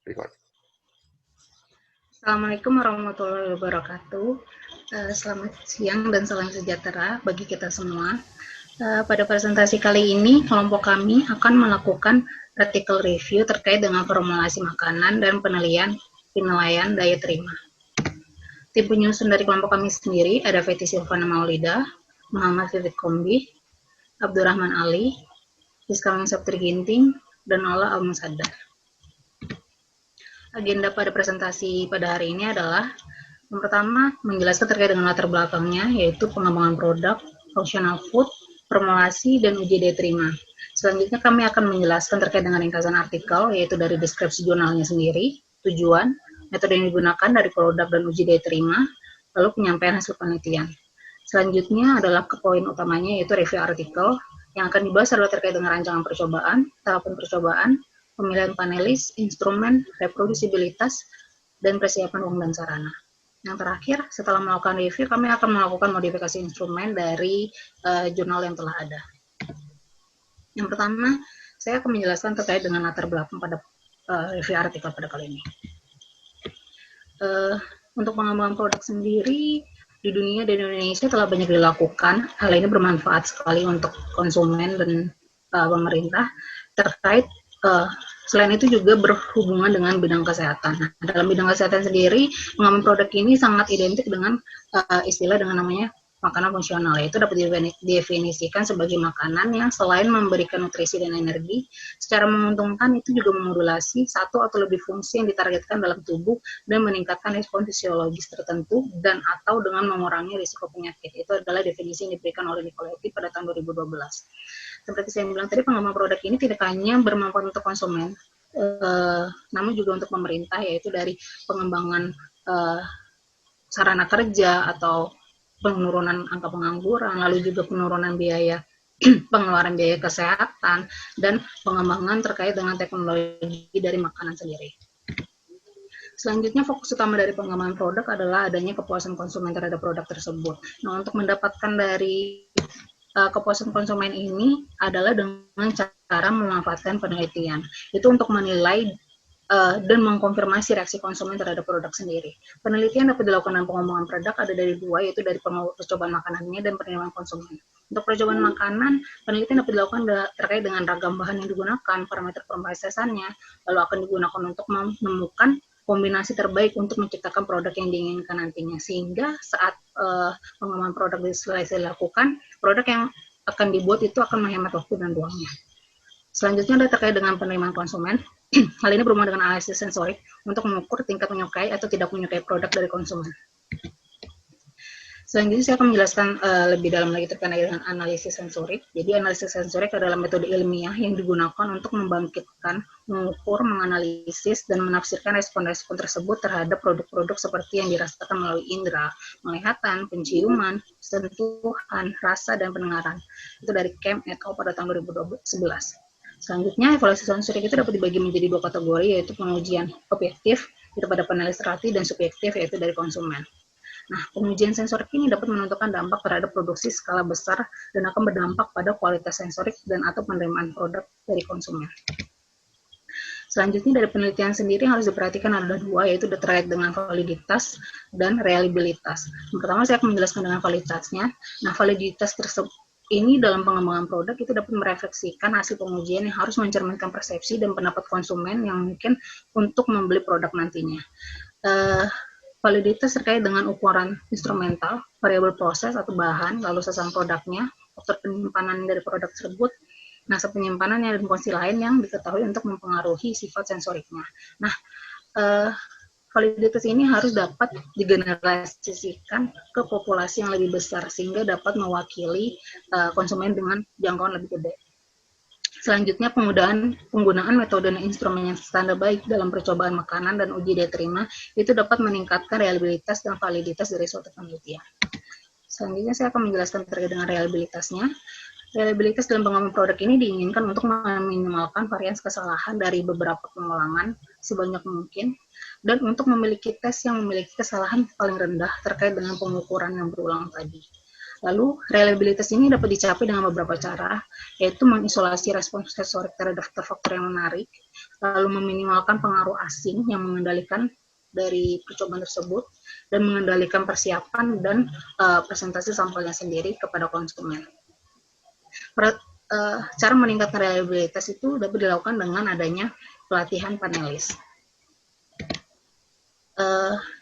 Record. Assalamualaikum warahmatullahi wabarakatuh. Selamat siang dan salam sejahtera bagi kita semua. Pada presentasi kali ini, kelompok kami akan melakukan artikel review terkait dengan formulasi makanan dan penilaian daya terima. Tim penyusun dari kelompok kami sendiri ada Feti Silvana Maulida, Muhammad Vivit Kombi, Abdurrahman Ali, Rizka Saptri Ginting, dan Ola Al-Musaddar. Agenda pada presentasi pada hari ini adalah yang pertama, menjelaskan terkait dengan latar belakangnya, yaitu pengembangan produk, functional food, formulasi, dan uji daya terima. Selanjutnya kami akan menjelaskan terkait dengan ringkasan artikel, yaitu dari deskripsi jurnalnya sendiri, tujuan, metode yang digunakan dari produk dan uji daya terima, lalu penyampaian hasil penelitian. Selanjutnya adalah ke poin utamanya, yaitu review artikel. Yang akan dibahas adalah terkait dengan rancangan percobaan, tahapan percobaan, pemilihan panelis, instrumen, reprodusibilitas, dan persiapan uang dan sarana. Yang terakhir, setelah melakukan review, kami akan melakukan modifikasi instrumen dari jurnal yang telah ada. Yang pertama, saya akan menjelaskan terkait dengan latar belakang pada review artikel pada kali ini. Untuk pengembangan produk sendiri, di dunia dan Indonesia telah banyak dilakukan. Hal ini bermanfaat sekali untuk konsumen dan pemerintah terkait selain itu juga berhubungan dengan bidang kesehatan. Nah, dalam bidang kesehatan sendiri, pengembangan produk ini sangat identik dengan istilah dengan namanya makanan fungsional, yaitu dapat didefinisikan sebagai makanan yang selain memberikan nutrisi dan energi, secara menguntungkan itu juga memodulasi satu atau lebih fungsi yang ditargetkan dalam tubuh dan meningkatkan respon fisiologis tertentu dan atau dengan mengurangi risiko penyakit. Itu adalah definisi yang diberikan oleh Nicoletti pada tahun 2012. Seperti saya bilang tadi, pengembangan produk ini tidak hanya bermanfaat untuk konsumen, namun juga untuk pemerintah, yaitu dari pengembangan sarana kerja atau penurunan angka pengangguran, lalu juga penurunan biaya pengeluaran biaya kesehatan, dan pengembangan terkait dengan teknologi dari makanan sendiri. Selanjutnya, fokus utama dari pengembangan produk adalah adanya kepuasan konsumen terhadap produk tersebut. Nah, untuk mendapatkan dari kepuasan konsumen ini adalah dengan cara memanfaatkan penelitian. Itu untuk menilai dan mengkonfirmasi reaksi konsumen terhadap produk sendiri. Penelitian dapat dilakukan dalam pengembangan produk ada dari dua, yaitu dari percobaan makanannya dan penilaian konsumen. Untuk percobaan makanan, penelitian dapat dilakukan terkait dengan ragam bahan yang digunakan, parameter pemrosesannya, lalu akan digunakan untuk menemukan kombinasi terbaik untuk menciptakan produk yang diinginkan nantinya, sehingga saat pengembangan produk selesai dilakukan, produk yang akan dibuat itu akan menghemat waktu dan uangnya. Selanjutnya ada terkait dengan penerimaan konsumen. Hal ini berhubungan dengan analisis sensorik untuk mengukur tingkat menyukai atau tidak menyukai produk dari konsumen. Selanjutnya saya akan menjelaskan lebih dalam lagi terkait dengan analisis sensorik. Jadi analisis sensorik adalah metode ilmiah yang digunakan untuk membangkitkan, mengukur, menganalisis, dan menafsirkan respon-respon tersebut terhadap produk-produk seperti yang dirasakan melalui indera, penglihatan, penciuman, sentuhan, rasa, dan pendengaran. Itu dari Kemp et al. Pada tahun 2011. Selanjutnya, evaluasi sensorik itu dapat dibagi menjadi dua kategori, yaitu pengujian objektif kepada panelis terlatih dan subjektif, yaitu dari konsumen. Nah, pengujian sensorik ini dapat menentukan dampak terhadap produksi skala besar dan akan berdampak pada kualitas sensorik dan atau penerimaan produk dari konsumen. Selanjutnya dari penelitian sendiri yang harus diperhatikan ada dua, yaitu terkait dengan validitas dan reliabilitas. Yang pertama saya akan menjelaskan dengan validitasnya. Nah, validitas tersebut ini dalam pengembangan produk itu dapat merefleksikan hasil pengujian yang harus mencerminkan persepsi dan pendapat konsumen yang mungkin untuk membeli produk nantinya. Validitas terkait dengan ukuran instrumental, variabel proses atau bahan, lalu sasaran produknya, faktor penyimpanan dari produk tersebut, masa penyimpanannya, dan kondisi lain yang diketahui untuk mempengaruhi sifat sensoriknya. Nah, validitas ini harus dapat digeneralisasikan ke populasi yang lebih besar sehingga dapat mewakili konsumen dengan jangkauan lebih gede. Selanjutnya, penggunaan metode dan instrumen yang standar baik dalam percobaan makanan dan uji daya terima itu dapat meningkatkan reliabilitas dan validitas dari suatu penelitian. Selanjutnya, saya akan menjelaskan terkait dengan reliabilitasnya. Reliabilitas dalam pengembangan produk ini diinginkan untuk meminimalkan varian kesalahan dari beberapa pengulangan sebanyak mungkin dan untuk memiliki tes yang memiliki kesalahan paling rendah terkait dengan pengukuran yang berulang tadi. Lalu, reliabilitas ini dapat dicapai dengan beberapa cara, yaitu mengisolasi respons sensorik terhadap faktor yang menarik, lalu meminimalkan pengaruh asing yang mengendalikan dari percobaan tersebut, dan mengendalikan persiapan dan presentasi sampelnya sendiri kepada konsumen. Cara meningkatkan reliabilitas itu dapat dilakukan dengan adanya pelatihan panelis.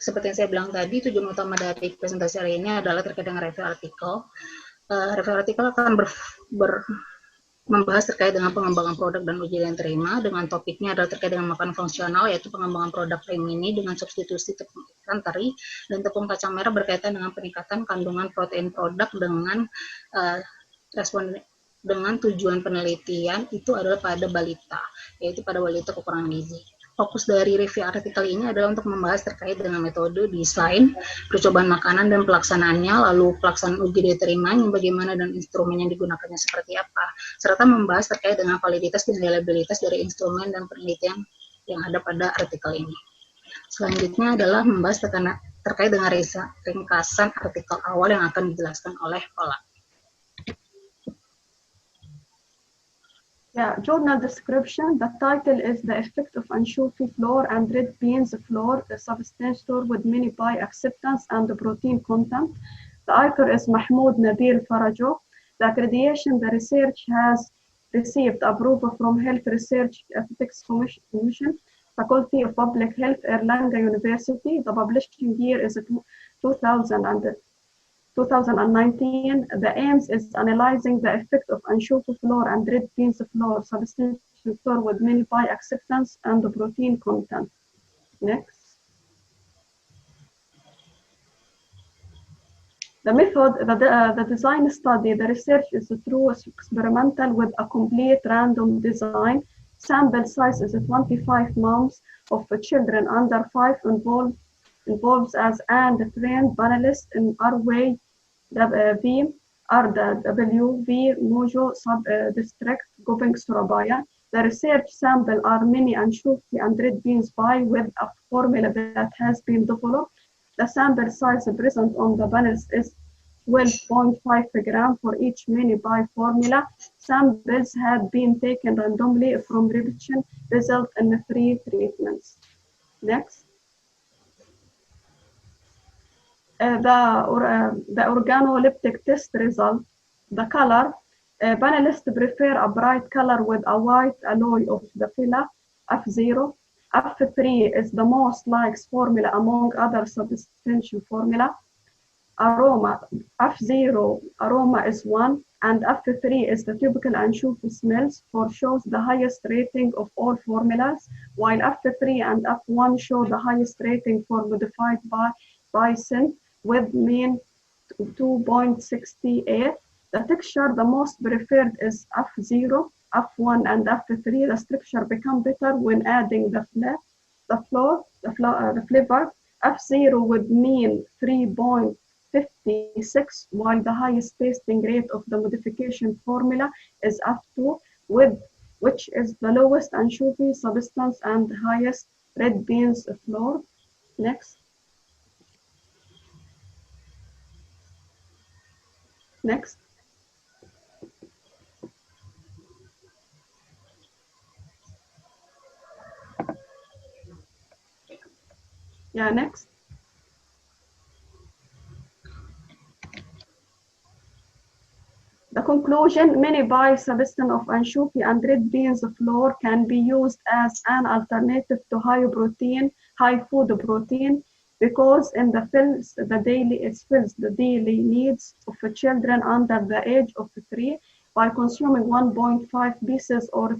Seperti yang saya bilang tadi, tujuan utama dari presentasi hari ini adalah terkait dengan review artikel. Review artikel akan membahas terkait dengan pengembangan produk dan uji yang terima, dengan topiknya adalah terkait dengan makanan fungsional, yaitu pengembangan produk mini dengan substitusi tepung ikan teri dan tepung kacang merah berkaitan dengan peningkatan kandungan protein produk dengan respon dengan tujuan penelitian itu adalah pada balita, yaitu pada balita kekurangan gizi. Fokus dari review artikel ini adalah untuk membahas terkait dengan metode, desain, percobaan makanan dan pelaksanaannya, lalu pelaksanaan uji diterimanya bagaimana dan instrumen yang digunakannya seperti apa, serta membahas terkait dengan validitas dan reliabilitas dari instrumen dan penelitian yang ada pada artikel ini. Selanjutnya adalah membahas terkait dengan ringkasan artikel awal yang akan dijelaskan oleh Ola. Yeah, journal description. The title is The Effect of Anchovy Flour and Red Beans Flour, a substance stored with many by acceptance and protein content. The author is Mahmoud Nabil Farajo. The accreditation, the research has received approval from Health Research Ethics Commission, Faculty of Public Health, Erlangen University. The publishing year is 2019. The aims is analyzing the effect of anchovy flour and red beans flour substitution flour with many by acceptance and protein content. Next. The method, the design study, the research is through experimental with a complete random design. Sample size is 25 moms of children under 5 involves as and trained panelists in RWV, RWV, Mojo sub-district, Gopeng, Surabaya. The research sample are mini anchovy and red beans pie with a formula that has been developed. The sample size present on the panels is 12.5 gram for each mini pie formula. Samples had been taken randomly from repetition, result in 3 treatments. Next. The organoleptic test result, the color, panelists prefer a bright color with a white alloy of the filler, F0. F3 is the most liked formula among other substantial formula. Aroma, F0 aroma is 1, and F3 is the typical anchovy smells, for shows the highest rating of all formulas, while F3 and F1 show the highest rating for modified bison with mean 2.68. The texture, the most preferred is F0, F1, and F3. The structure become better when adding the flavor. F0 would mean 3.56, while the highest tasting rate of the modification formula is F2, which is the lowest anchovy substance and highest red beans flour. Next. Next. Yeah, next. The conclusion, many by substance of anchovy and red beans flour can be used as an alternative to high food protein, because it fills the daily needs of children under the age of 3 by consuming 1.5 pieces or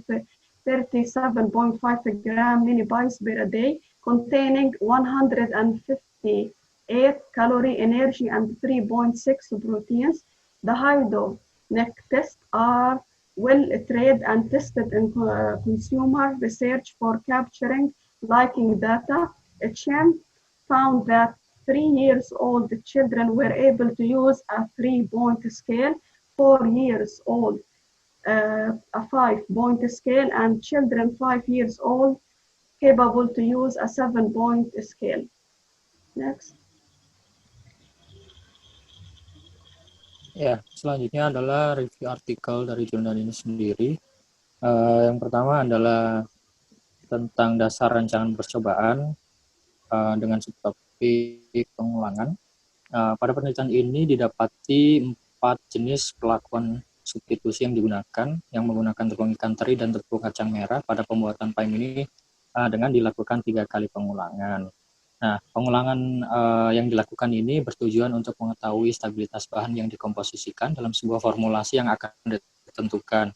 37.5 gram mini pies per day, containing 158 calorie energy and 3.6 proteins. The Hydo-Neck tests are well tried and tested in consumer research for capturing liking data. HM found that 3-year-old children were able to use a 3-point scale, 4-year-old a 5-point scale, and children 5 years old capable to use a 7-point scale. Next. Ya, selanjutnya adalah review artikel dari jurnal ini sendiri. Yang pertama adalah tentang dasar rancangan percobaan dengan subtopik pengulangan. Pada penelitian ini didapati 4 jenis perlakuan substitusi yang digunakan, yang menggunakan tepung ikan teri dan tepung kacang merah pada pembuatan paim ini dengan dilakukan 3 kali pengulangan. Nah, pengulangan yang dilakukan ini bertujuan untuk mengetahui stabilitas bahan yang dikomposisikan dalam sebuah formulasi yang akan ditentukan.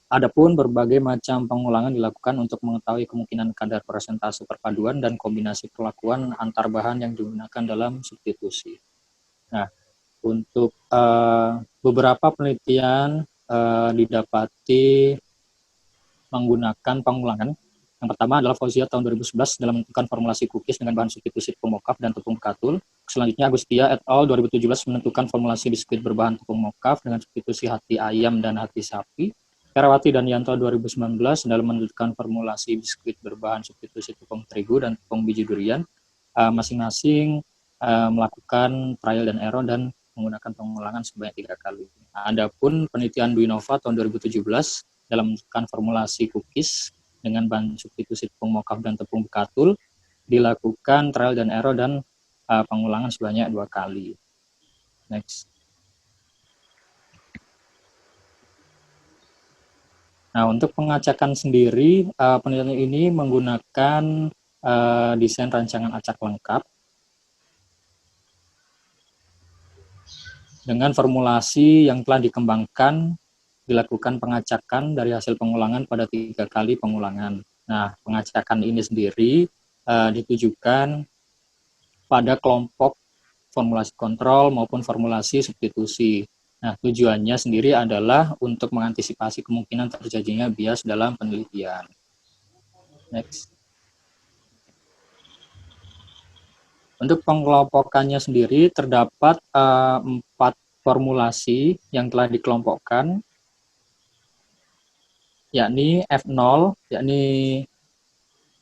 Adapun berbagai macam pengulangan dilakukan untuk mengetahui kemungkinan kadar persentase perpaduan dan kombinasi perlakuan antar bahan yang digunakan dalam substitusi. Nah, untuk beberapa penelitian didapati menggunakan pengulangan. Yang pertama adalah Fauzia tahun 2011 dalam menentukan formulasi cookies dengan bahan substitusi tepung mokaf dan tepung bekatul. Selanjutnya Agustia et al. 2017 menentukan formulasi biskuit berbahan tepung mokaf dengan substitusi hati ayam dan hati sapi. Herawati dan Yanto 2019 dalam menentukan formulasi biskuit berbahan substitusi tepung terigu dan tepung biji durian. Masing-masing melakukan trial dan error dan menggunakan pengulangan sebanyak 3 kali. Adapun penelitian Dwinova tahun 2017 dalam menentukan formulasi cookies dengan bahan substitusi tepung mokaf dan tepung bekatul dilakukan trial dan error dan pengulangan sebanyak 2 kali. Next. Nah, untuk pengacakan sendiri, penelitian ini menggunakan desain rancangan acak lengkap dengan formulasi yang telah dikembangkan, dilakukan pengacakan dari hasil pengulangan pada 3 kali pengulangan. Nah, pengacakan ini sendiri ditujukan pada kelompok formulasi kontrol maupun formulasi substitusi. Nah, tujuannya sendiri adalah untuk mengantisipasi kemungkinan terjadinya bias dalam penelitian. Next. Untuk pengelompokannya sendiri terdapat 4 formulasi yang telah dikelompokkan, yakni F0, yakni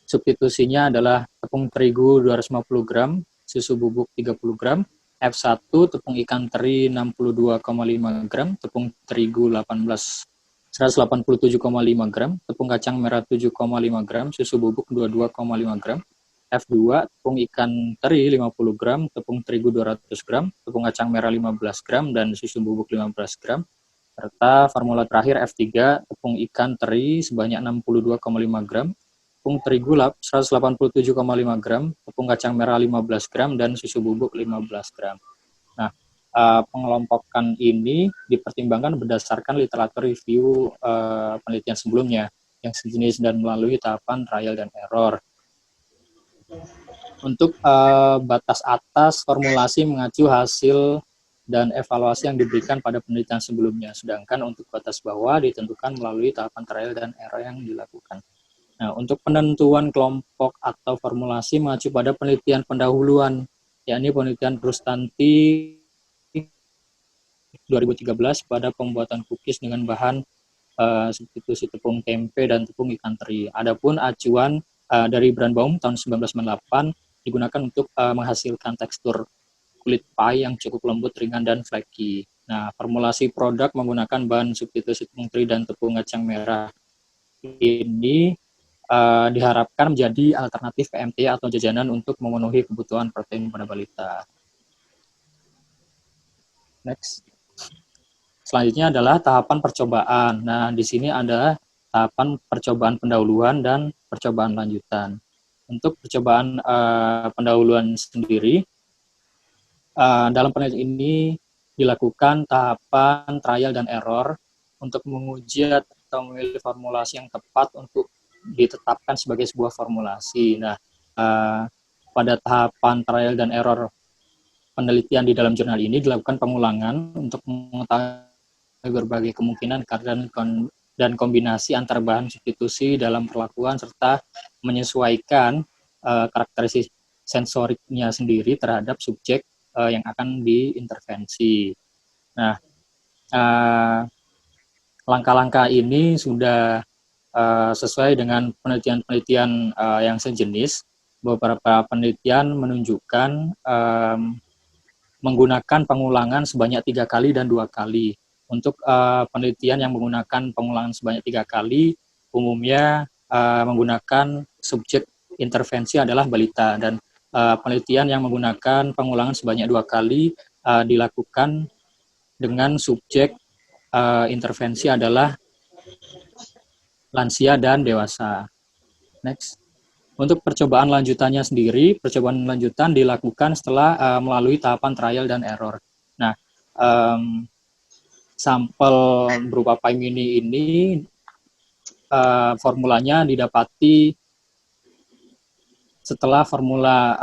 substitusinya adalah tepung terigu 250 gram, susu bubuk 30 gram, F1 tepung ikan teri 62,5 gram, tepung terigu 187,5 gram, tepung kacang merah 7,5 gram, susu bubuk 22,5 gram, F2 tepung ikan teri 50 gram, tepung terigu 200 gram, tepung kacang merah 15 gram, dan susu bubuk 15 gram. Serta formula terakhir F3, tepung ikan teri sebanyak 62,5 gram, tepung terigu 187,5 gram, tepung kacang merah 15 gram, dan susu bubuk 15 gram. Nah, pengelompokan ini dipertimbangkan berdasarkan literatur review penelitian sebelumnya yang sejenis dan melalui tahapan trial dan error. Untuk batas atas formulasi mengacu hasil dan evaluasi yang diberikan pada penelitian sebelumnya, sedangkan untuk batas bawah ditentukan melalui tahapan trial dan error yang dilakukan. Nah, untuk penentuan kelompok atau formulasi mengacu pada penelitian pendahuluan, yakni penelitian Rustanti 2013 pada pembuatan cookies dengan bahan substitusi tepung tempe dan tepung ikan teri. Adapun acuan dari Birnbaum tahun 1998 digunakan untuk menghasilkan tekstur kulit pie yang cukup lembut, ringan, dan flaky. Nah, formulasi produk menggunakan bahan substitusi tepung teri dan tepung kacang merah ini diharapkan menjadi alternatif PMT atau jajanan untuk memenuhi kebutuhan protein pada balita. Next. Selanjutnya adalah tahapan percobaan. Nah, di sini ada tahapan percobaan pendahuluan dan percobaan lanjutan. Untuk percobaan pendahuluan sendiri, dalam penelitian ini dilakukan tahapan trial dan error untuk menguji atau memilih formulasi yang tepat untuk ditetapkan sebagai sebuah formulasi. Nah, pada tahapan trial dan error penelitian di dalam jurnal ini dilakukan pengulangan untuk mengetahui berbagai kemungkinan dan kombinasi antar bahan substitusi dalam perlakuan serta menyesuaikan karakteristik sensoriknya sendiri terhadap subjek yang akan diintervensi. Nah, langkah-langkah ini sudah sesuai dengan penelitian-penelitian yang sejenis. Beberapa penelitian menunjukkan menggunakan pengulangan sebanyak 3 kali dan 2 kali. Untuk penelitian yang menggunakan pengulangan sebanyak 3 kali, umumnya menggunakan subjek intervensi adalah balita, dan penelitian yang menggunakan pengulangan sebanyak 2 kali dilakukan dengan subjek intervensi adalah lansia dan dewasa. Next. Untuk percobaan lanjutannya sendiri, percobaan lanjutan dilakukan setelah melalui tahapan trial dan error. Nah, sampel berupa PyMini ini formulanya didapati setelah formula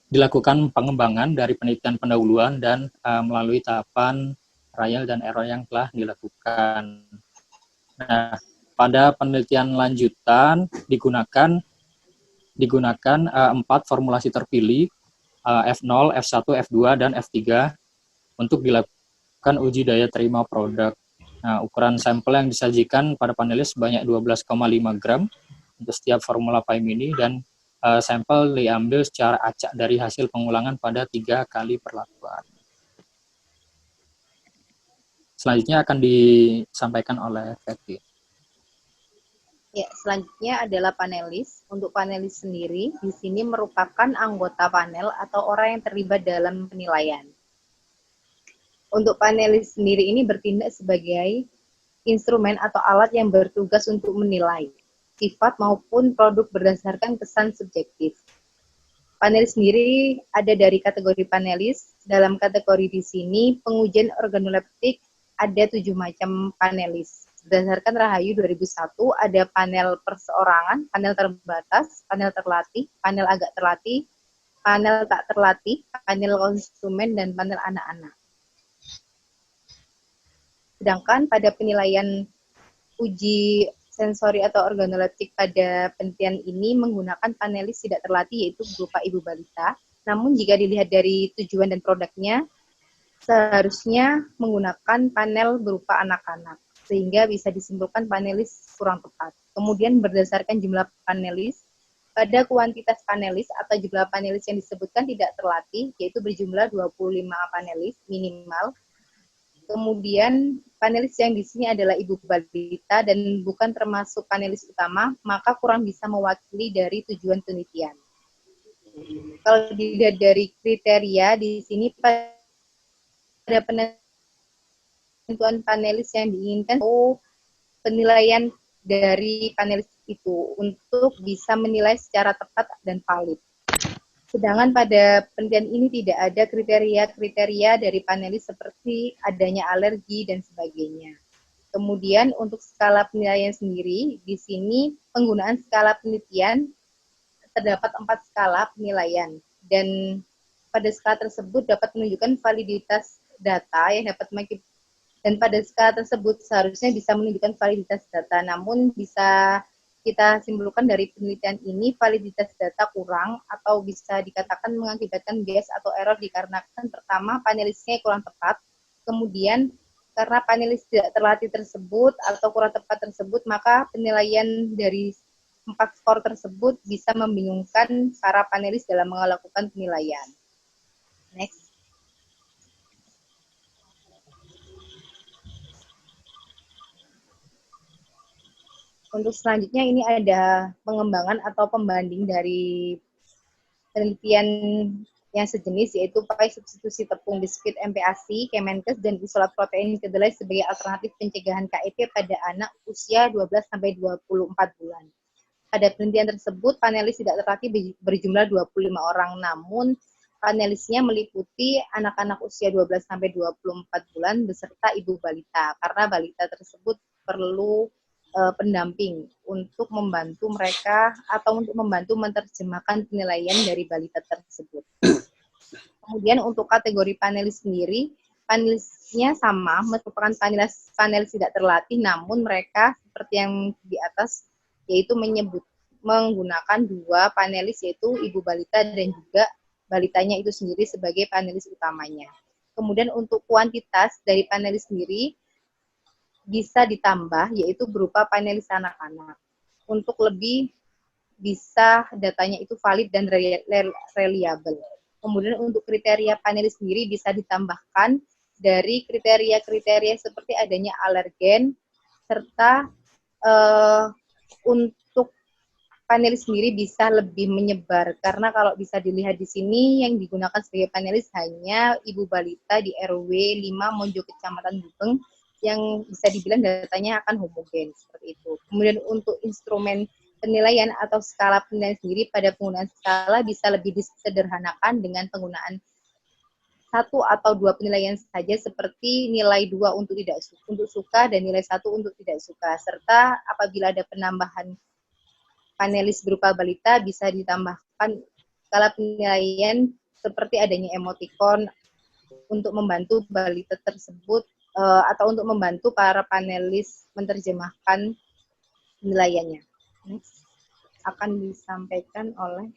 dilakukan pengembangan dari penelitian pendahuluan dan melalui tahapan trial dan error yang telah dilakukan. Nah, pada penelitian lanjutan digunakan 4 formulasi terpilih, F0, F1, F2, dan F3 untuk dilakukan uji daya terima produk. Nah, ukuran sampel yang disajikan pada panelis sebanyak 12,5 gram untuk setiap formula PyMini, dan sampel diambil secara acak dari hasil pengulangan pada 3 kali perlakuan. Selanjutnya akan disampaikan oleh Fethi. Ya, selanjutnya adalah panelis. Untuk panelis sendiri, di sini merupakan anggota panel atau orang yang terlibat dalam penilaian. Untuk panelis sendiri ini bertindak sebagai instrumen atau alat yang bertugas untuk menilai sifat maupun produk berdasarkan kesan subjektif. Panelis sendiri ada dari kategori panelis. Dalam kategori di sini, pengujian organoleptik ada 7 macam panelis. Berdasarkan Rahayu 2001, ada panel perseorangan, panel terbatas, panel terlatih, panel agak terlatih, panel tak terlatih, panel konsumen, dan panel anak-anak. Sedangkan pada penilaian uji sensori atau organoleptik pada penelitian ini menggunakan panelis tidak terlatih, yaitu berupa ibu balita. Namun jika dilihat dari tujuan dan produknya, seharusnya menggunakan panel berupa anak-anak, sehingga bisa disimpulkan panelis kurang tepat. Kemudian berdasarkan jumlah panelis, pada kuantitas panelis atau jumlah panelis yang disebutkan tidak terlatih, yaitu berjumlah 25 panelis minimal. Kemudian panelis yang di sini adalah ibu balita dan bukan termasuk panelis utama, maka kurang bisa mewakili dari tujuan penelitian. Kalau dilihat dari kriteria di sini pada penentuan panelis yang diinginkan, penilaian dari panelis itu untuk bisa menilai secara tepat dan valid. Sedangkan pada penelitian ini tidak ada kriteria-kriteria dari panelis seperti adanya alergi dan sebagainya. Kemudian untuk skala penilaian sendiri, di sini penggunaan skala penelitian terdapat 4 skala penilaian, dan pada skala tersebut dapat menunjukkan validitas data yang dapat dan pada skala tersebut seharusnya bisa menunjukkan validitas data, namun bisa kita simpulkan dari penelitian ini validitas data kurang atau bisa dikatakan mengakibatkan bias atau error dikarenakan pertama panelisnya kurang tepat, kemudian karena panelis tidak terlatih tersebut atau kurang tepat tersebut, maka penilaian dari 4 skor tersebut bisa membingungkan para panelis dalam melakukan penilaian. Next. Untuk selanjutnya ini ada pengembangan atau pembanding dari penelitian yang sejenis, yaitu pakai substitusi tepung biskuit MPASI, Kemenkes, dan isolat protein kedelai sebagai alternatif pencegahan KIP pada anak usia 12-24 bulan. Pada penelitian tersebut, panelis tidak terlatih berjumlah 25 orang, namun panelisnya meliputi anak-anak usia 12-24 bulan beserta ibu balita, karena balita tersebut perlu pendamping untuk membantu mereka atau untuk membantu menerjemahkan penilaian dari balita tersebut. Kemudian untuk kategori panelis sendiri, panelisnya sama, merupakan panelis tidak terlatih, namun mereka seperti yang di atas, yaitu menggunakan 2 panelis, yaitu ibu balita dan juga balitanya itu sendiri sebagai panelis utamanya. Kemudian untuk kuantitas dari panelis sendiri, bisa ditambah, yaitu berupa panelis anak-anak. Untuk lebih bisa datanya itu valid dan reliable. Kemudian untuk kriteria panelis sendiri bisa ditambahkan dari kriteria-kriteria seperti adanya alergen, serta untuk panelis sendiri bisa lebih menyebar, karena kalau bisa dilihat di sini yang digunakan sebagai panelis hanya ibu balita di RW 5 Monjo Kecamatan Gubeng yang bisa dibilang datanya akan homogen seperti itu. Kemudian untuk instrumen penilaian atau skala penilaian sendiri, pada penggunaan skala bisa lebih disederhanakan dengan penggunaan 1 atau 2 penilaian saja, seperti nilai 2 untuk untuk suka dan nilai 1 untuk tidak suka, serta apabila ada penambahan panelis berupa balita bisa ditambahkan skala penilaian seperti adanya emoticon untuk membantu balita tersebut atau untuk membantu para panelis menerjemahkan penilaiannya. Next. Akan disampaikan oleh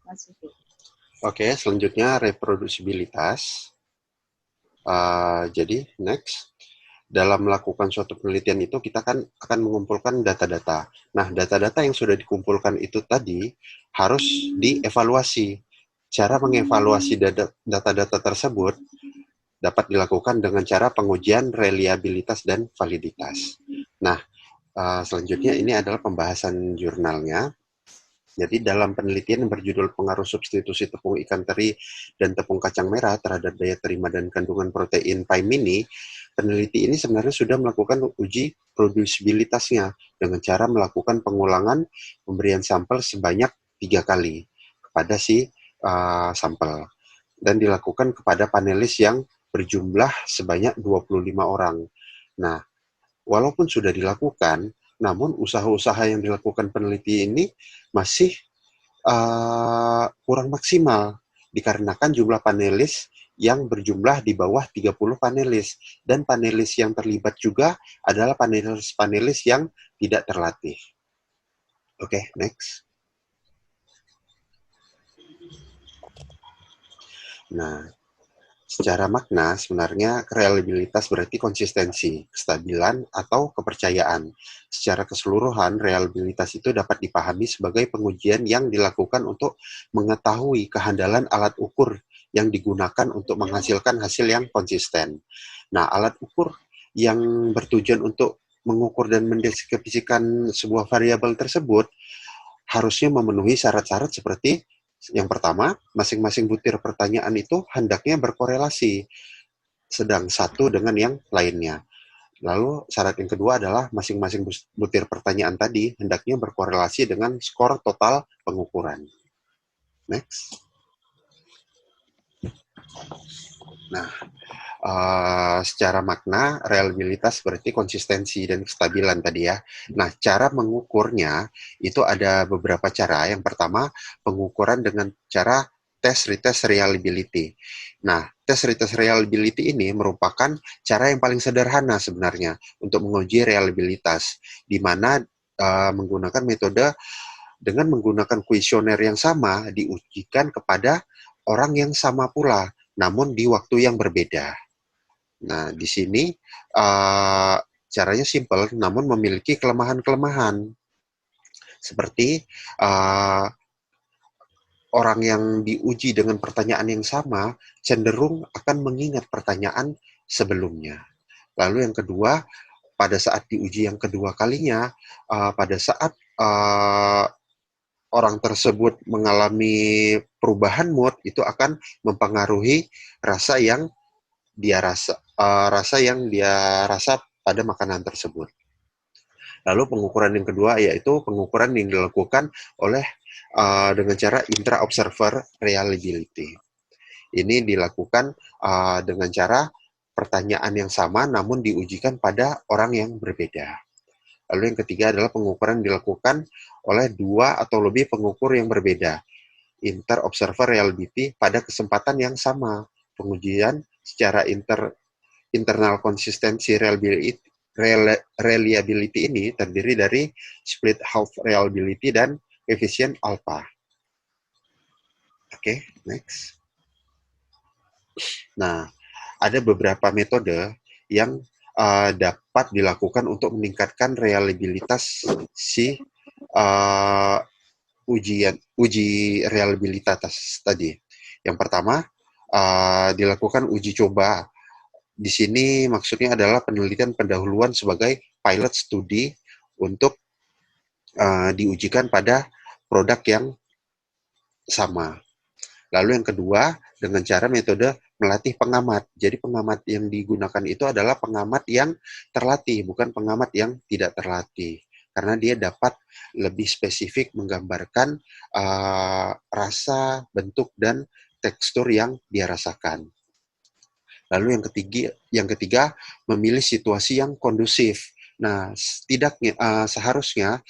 Mas Sufi. Oke, selanjutnya reproduksibilitas. Jadi, next. Dalam melakukan suatu penelitian itu kita kan akan mengumpulkan data-data. Nah, data-data yang sudah dikumpulkan itu tadi harus dievaluasi. Cara mengevaluasi data-data tersebut dapat dilakukan dengan cara pengujian reliabilitas dan validitas. Nah, selanjutnya ini adalah pembahasan jurnalnya. Jadi dalam penelitian yang berjudul pengaruh substitusi tepung ikan teri dan tepung kacang merah terhadap daya terima dan kandungan protein Pi mini, peneliti ini sebenarnya sudah melakukan uji produsibilitasnya dengan cara melakukan pengulangan pemberian sampel sebanyak 3 kali kepada si sampel, dan dilakukan kepada panelis yang berjumlah sebanyak 25 orang. Nah, walaupun sudah dilakukan, namun usaha-usaha yang dilakukan peneliti ini masih kurang maksimal dikarenakan jumlah panelis yang berjumlah di bawah 30 panelis, dan panelis yang terlibat juga adalah panelis-panelis yang tidak terlatih. Oke, next. Nah, secara makna sebenarnya reliabilitas berarti konsistensi, kestabilan, atau kepercayaan. Secara keseluruhan, reliabilitas itu dapat dipahami sebagai pengujian yang dilakukan untuk mengetahui kehandalan alat ukur yang digunakan untuk menghasilkan hasil yang konsisten. Nah, alat ukur yang bertujuan untuk mengukur dan mendeskripsikan sebuah variabel tersebut harusnya memenuhi syarat-syarat seperti yang pertama, masing-masing butir pertanyaan itu hendaknya berkorelasi, sedang satu dengan yang lainnya. Lalu syarat yang kedua adalah masing-masing butir pertanyaan tadi hendaknya berkorelasi dengan skor total pengukuran. Next. Nah, secara makna, reliabilitas berarti konsistensi dan kestabilan tadi ya. Nah, cara mengukurnya itu ada beberapa cara. Yang pertama, pengukuran dengan cara retest reliability. Nah, retest reliability ini merupakan cara yang paling sederhana sebenarnya untuk menguji reliabilitas, di mana menggunakan metode dengan menggunakan kuesioner yang sama diujikan kepada orang yang sama pula, namun di waktu yang berbeda. Nah, di sini caranya simpel, namun memiliki kelemahan-kelemahan. Seperti orang yang diuji dengan pertanyaan yang sama cenderung akan mengingat pertanyaan sebelumnya. Lalu yang kedua, pada saat diuji yang kedua kalinya, pada saat orang tersebut mengalami perubahan mood, itu akan mempengaruhi rasa yang dia rasa pada makanan tersebut. Lalu pengukuran yang kedua yaitu pengukuran yang dilakukan oleh dengan cara intra-observer reliability. Ini dilakukan dengan cara pertanyaan yang sama namun diujikan pada orang yang berbeda. Lalu yang ketiga adalah pengukuran dilakukan oleh 2 atau lebih pengukur yang berbeda. Inter-observer reliability pada kesempatan yang sama. Pengujian secara internal konsistensi reliability ini terdiri dari split half reliability dan koefisien alpha. Oke, next. Nah, ada beberapa metode yang dapat dilakukan untuk meningkatkan reliabilitas si uji reliabilitas tadi. Yang pertama, dilakukan uji coba. Di sini maksudnya adalah penelitian pendahuluan sebagai pilot study untuk diujikan pada produk yang sama. Lalu yang kedua, dengan cara metode melatih pengamat. Jadi pengamat yang digunakan itu adalah pengamat yang terlatih, bukan pengamat yang tidak terlatih. Karena dia dapat lebih spesifik menggambarkan rasa, bentuk, dan tekstur yang dia rasakan. Lalu yang ketiga memilih situasi yang kondusif. Nah, seharusnya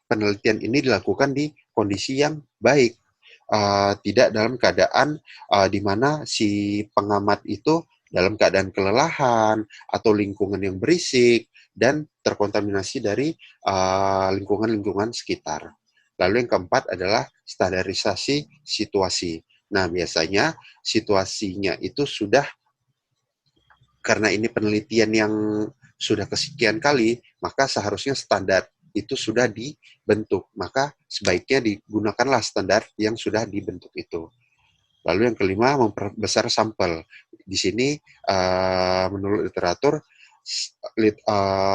penelitian ini dilakukan di kondisi yang baik. Tidak dalam keadaan di mana si pengamat itu dalam keadaan kelelahan atau lingkungan yang berisik dan terkontaminasi dari lingkungan-lingkungan sekitar. Lalu yang keempat adalah standarisasi situasi. Nah, biasanya situasinya itu sudah, karena ini penelitian yang sudah kesekian kali, maka seharusnya standar itu sudah dibentuk, maka sebaiknya digunakanlah standar yang sudah dibentuk itu. Lalu yang kelima, memperbesar sampel. Di sini menurut literatur,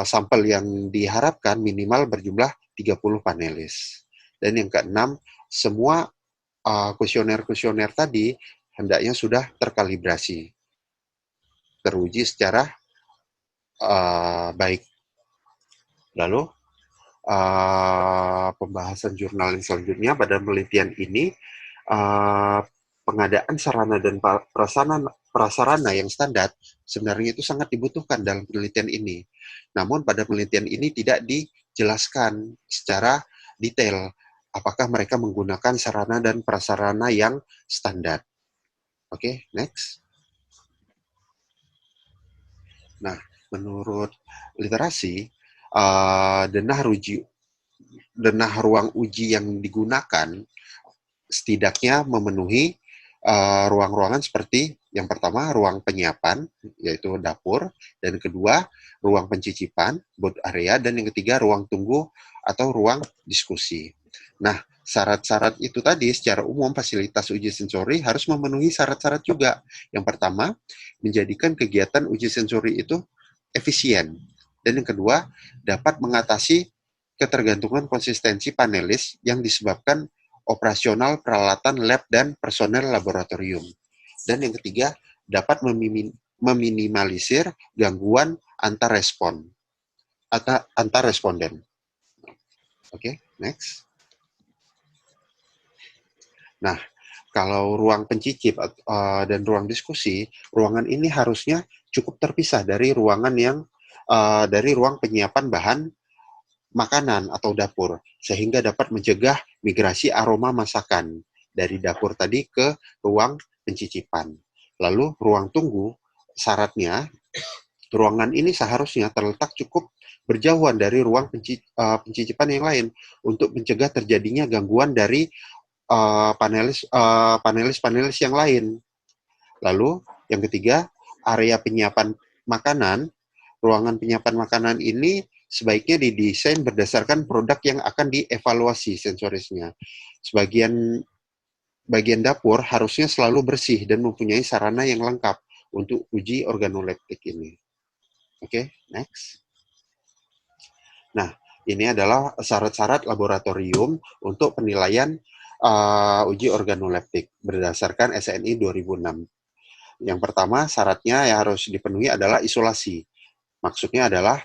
sampel yang diharapkan minimal berjumlah 30 panelis. Dan yang keenam, semua kuesioner-kuesioner tadi hendaknya sudah terkalibrasi, teruji secara baik. Lalu pembahasan jurnal yang selanjutnya pada penelitian ini, pengadaan sarana dan prasarana yang standar sebenarnya itu sangat dibutuhkan dalam penelitian ini. Namun pada penelitian ini tidak dijelaskan secara detail apakah mereka menggunakan sarana dan prasarana yang standar. Oke, next. Nah, menurut literasi, denah ruang uji yang digunakan setidaknya memenuhi ruang-ruangan seperti yang pertama ruang penyiapan, yaitu dapur, dan kedua ruang pencicipan, booth area, dan yang ketiga ruang tunggu atau ruang diskusi. Nah, syarat-syarat itu tadi secara umum fasilitas uji sensori harus memenuhi syarat-syarat juga. Yang pertama, menjadikan kegiatan uji sensori itu efisien. Dan yang kedua, dapat mengatasi ketergantungan konsistensi panelis yang disebabkan operasional peralatan lab dan personel laboratorium. Dan yang ketiga, dapat meminimalisir gangguan antar responden. Oke, next. Nah, kalau ruang pencicip dan ruang diskusi, ruangan ini harusnya cukup terpisah dari ruangan dari ruang penyiapan bahan makanan atau dapur, sehingga dapat mencegah migrasi aroma masakan dari dapur tadi ke ruang pencicipan. Lalu ruang tunggu, syaratnya ruangan ini seharusnya terletak cukup berjauhan dari ruang pencicipan yang lain untuk mencegah terjadinya gangguan dari panelis yang lain. Lalu yang ketiga, area penyiapan makanan. Ruangan penyiapan makanan ini sebaiknya didesain berdasarkan produk yang akan dievaluasi sensorisnya. Bagian dapur harusnya selalu bersih dan mempunyai sarana yang lengkap untuk uji organoleptik ini. Oke, next. Nah, ini adalah syarat-syarat laboratorium untuk penilaian uji organoleptik berdasarkan SNI 2006. Yang pertama, syaratnya yang harus dipenuhi adalah isolasi. Maksudnya adalah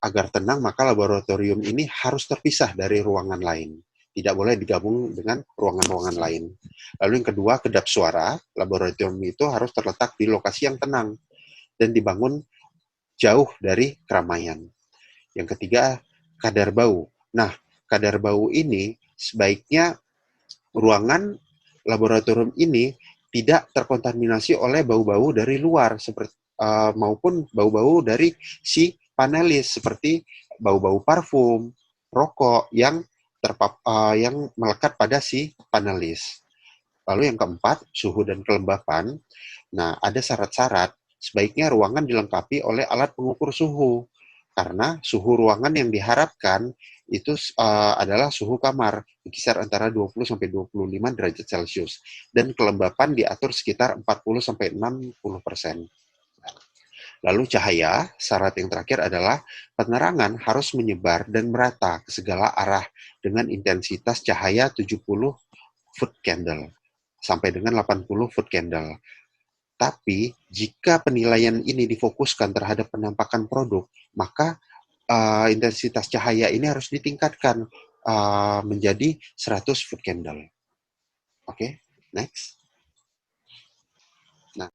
agar tenang, maka laboratorium ini harus terpisah dari ruangan lain. Tidak boleh digabung dengan ruangan-ruangan lain. Lalu yang kedua, kedap suara. Laboratorium itu harus terletak di lokasi yang tenang dan dibangun jauh dari keramaian. Yang ketiga, kadar bau. Nah, kadar bau ini sebaiknya ruangan laboratorium ini tidak terkontaminasi oleh bau-bau dari luar seperti maupun bau-bau dari si panelis seperti bau-bau parfum, rokok yang melekat pada si panelis. Lalu yang keempat, suhu dan kelembapan. Nah, ada syarat-syarat sebaiknya ruangan dilengkapi oleh alat pengukur suhu karena suhu ruangan yang diharapkan itu adalah suhu kamar berkisar antara 20 sampai 25 derajat Celcius dan kelembapan diatur sekitar 40 sampai 60%. Lalu cahaya, syarat yang terakhir adalah penerangan harus menyebar dan merata ke segala arah dengan intensitas cahaya 70 foot candle sampai dengan 80 foot candle. Tapi jika penilaian ini difokuskan terhadap penampakan produk, maka intensitas cahaya ini harus ditingkatkan menjadi 100 foot candle. Oke, next. Nah,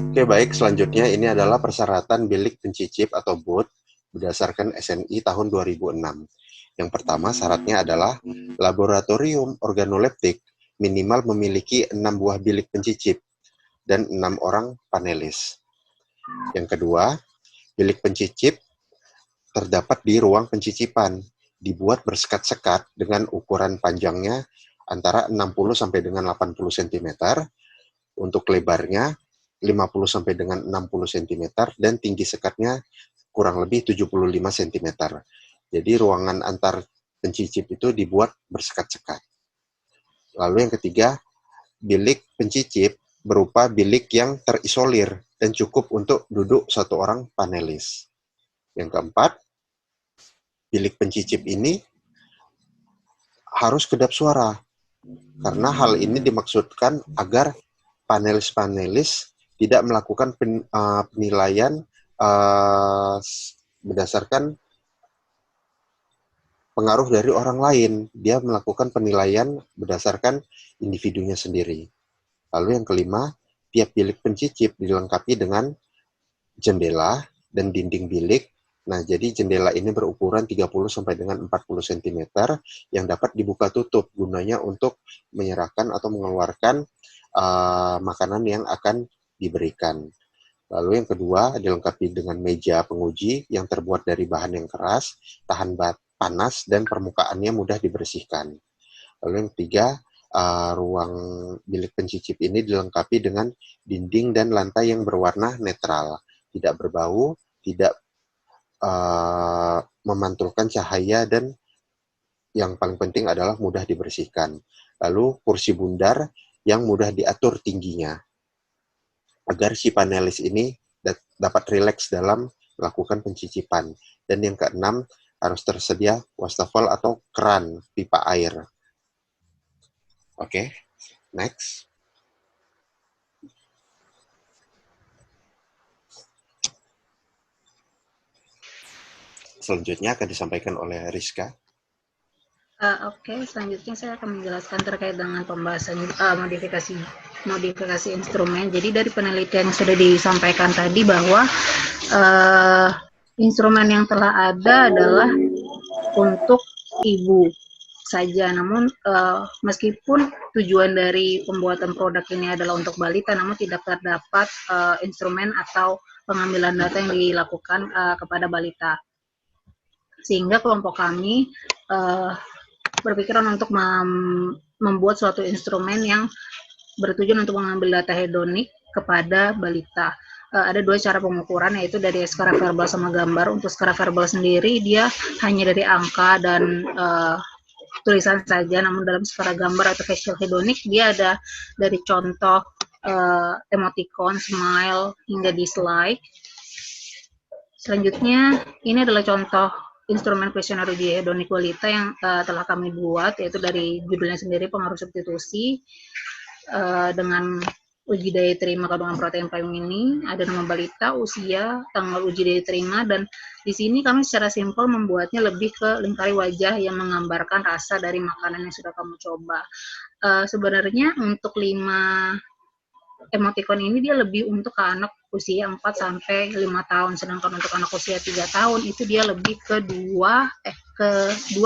oke, baik, selanjutnya ini adalah persyaratan bilik pencicip atau booth berdasarkan SNI tahun 2006. Yang pertama syaratnya adalah laboratorium organoleptik minimal memiliki 6 buah bilik pencicip dan 6 orang panelis. Yang kedua, bilik pencicip terdapat di ruang pencicipan, dibuat bersekat-sekat dengan ukuran panjangnya antara 60 sampai dengan 80 cm, untuk lebarnya 50 sampai dengan 60 cm, dan tinggi sekatnya kurang lebih 75 cm. Jadi ruangan antar pencicip itu dibuat bersekat-sekat. Lalu yang ketiga, bilik pencicip berupa bilik yang terisolir dan cukup untuk duduk satu orang panelis. Yang keempat, bilik pencicip ini harus kedap suara, karena hal ini dimaksudkan agar panelis-panelis tidak melakukan penilaian berdasarkan pengaruh dari orang lain. Dia melakukan penilaian berdasarkan individunya sendiri. Lalu yang kelima, tiap bilik pencicip dilengkapi dengan jendela dan dinding bilik. Nah, jadi jendela ini berukuran 30 sampai dengan 40 cm yang dapat dibuka tutup, gunanya untuk menyerahkan atau mengeluarkan makanan yang akan diberikan. Lalu yang kedua, dilengkapi dengan meja penguji yang terbuat dari bahan yang keras, tahan panas, dan permukaannya mudah dibersihkan. Lalu yang ketiga, ruang bilik pencicip ini dilengkapi dengan dinding dan lantai yang berwarna netral, tidak berbau, tidak memantulkan cahaya, dan yang paling penting adalah mudah dibersihkan. Lalu kursi bundar yang mudah diatur tingginya, agar si panelis ini dapat rileks dalam melakukan pencicipan. Dan yang keenam, harus tersedia wastafel atau keran pipa air. Oke, next. Selanjutnya akan disampaikan oleh Rizka. Oke, selanjutnya saya akan menjelaskan terkait dengan pembahasan modifikasi instrumen. Jadi dari penelitian yang sudah disampaikan tadi bahwa instrumen yang telah ada adalah untuk ibu saja. Namun meskipun tujuan dari pembuatan produk ini adalah untuk balita, namun tidak terdapat instrumen atau pengambilan data yang dilakukan kepada balita. Sehingga kelompok kami berpikiran untuk membuat suatu instrumen yang bertujuan untuk mengambil data hedonik kepada balita. Ada dua cara pengukuran, yaitu dari skala verbal sama gambar. Untuk skala verbal sendiri dia hanya dari angka dan tulisan saja, namun dalam skala gambar atau facial hedonik dia ada dari contoh emoticon, smile, hingga dislike. Selanjutnya ini adalah contoh instrumen kuesioner uji hedonik balita yang telah kami buat, yaitu dari judulnya sendiri pengaruh substitusi dengan uji daya terima kandungan protein payung ini. Ada nama balita, usia, tanggal uji daya terima, dan di sini kami secara simpel membuatnya lebih ke lingkari wajah yang menggambarkan rasa dari makanan yang sudah kamu coba. Sebenarnya untuk 5 emoticon ini dia lebih untuk ke anak usia 4 sampai 5 tahun, sedangkan untuk anak usia 3 tahun itu dia lebih ke 2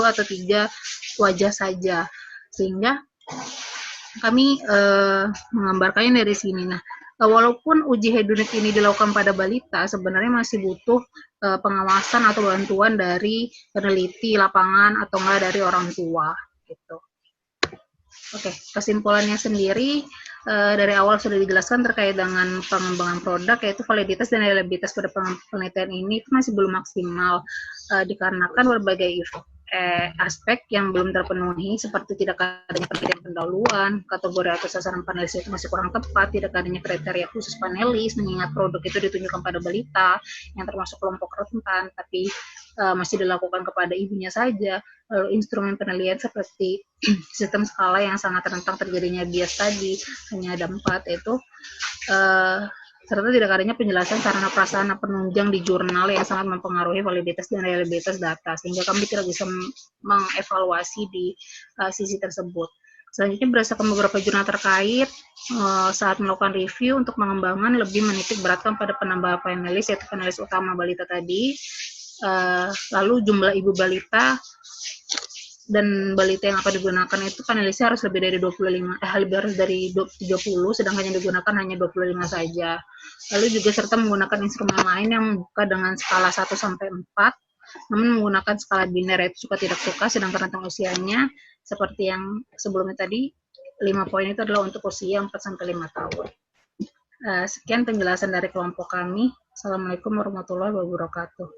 atau 3 wajah saja. Sehingga kami menggambarkannya dari sini. Nah, walaupun uji hedonik ini dilakukan pada balita, sebenarnya masih butuh pengawasan atau bantuan dari peneliti lapangan atau enggak dari orang tua gitu. Oke, kesimpulannya sendiri dari awal sudah dijelaskan terkait dengan pengembangan produk, yaitu validitas dan reliabilitas pada penelitian ini itu masih belum maksimal dikarenakan berbagai aspek yang belum terpenuhi seperti tidak adanya penelitian pendahuluan, kategori atau sasaran panelis itu masih kurang tepat, tidak adanya kriteria khusus panelis, mengingat produk itu ditunjukkan pada balita yang termasuk kelompok rentan, tapi masih dilakukan kepada ibunya saja. Lalu instrumen penilaian seperti sistem skala yang sangat rentan terjadinya bias tadi, hanya ada 4, yaitu serta tidak adanya penjelasan sarana prasarana penunjang di jurnal yang sangat mempengaruhi validitas dan reliabilitas data, sehingga kami tidak bisa mengevaluasi di sisi tersebut. Selanjutnya, berdasarkan beberapa jurnal terkait, saat melakukan review untuk mengembangkan lebih menitik beratkan pada penambahan panelis, yaitu panelis utama balita tadi, lalu jumlah ibu balita dan balita yang akan digunakan itu panelisnya harus lebih dari 25, lebih harus dari 30, sedangkan yang digunakan hanya 25 saja. Lalu juga serta menggunakan instrumen lain yang membuka dengan skala 1 sampai 4, namun menggunakan skala biner, yaitu suka tidak suka, sedangkan rentang usianya seperti yang sebelumnya tadi, 5 poin itu adalah untuk usia 4 sampai 5 tahun. Sekian penjelasan dari kelompok kami. Assalamualaikum warahmatullahi wabarakatuh.